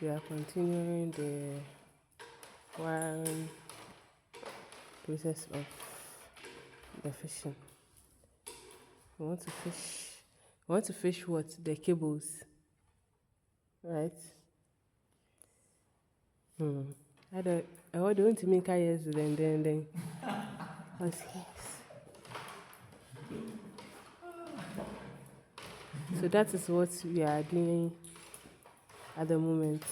we are continuing the wiring process of the fishing. We want to fish what? The cables, right? I don't to make yes then. Yes. So that is what we are doing at the moment.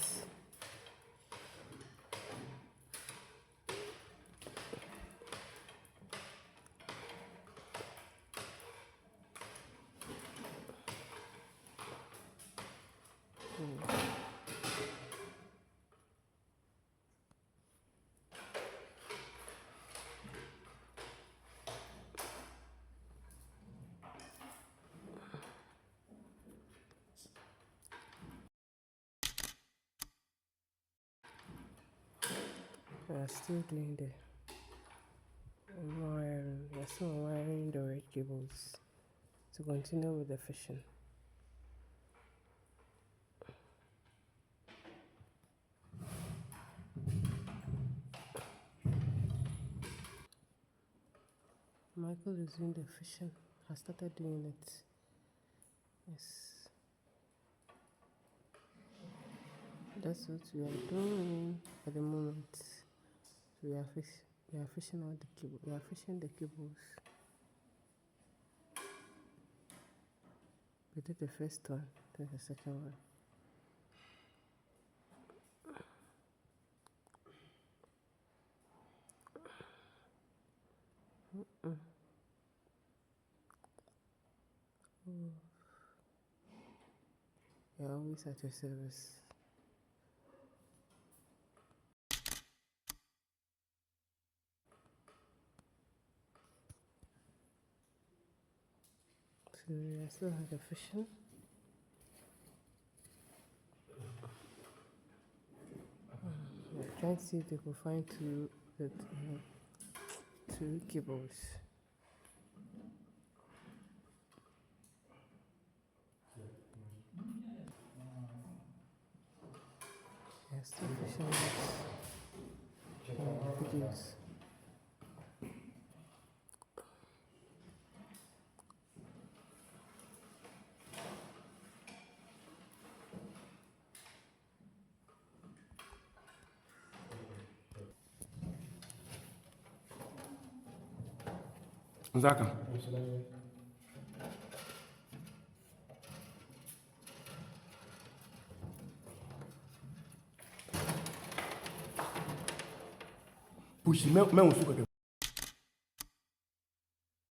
We are still doing the wiring. We are still wiring the red cables to continue with the fishing. Michael is doing the fishing. Has started doing it. Yes. That's what we are doing at the moment. We are fishing out the cable. We are fishing the cables. We did the first one, then the second one. We are always at your service. So we still have the fishing. We're trying to see if they could find two cables. We're still fishing videos. Zaka. Puxa, meu suco aqui.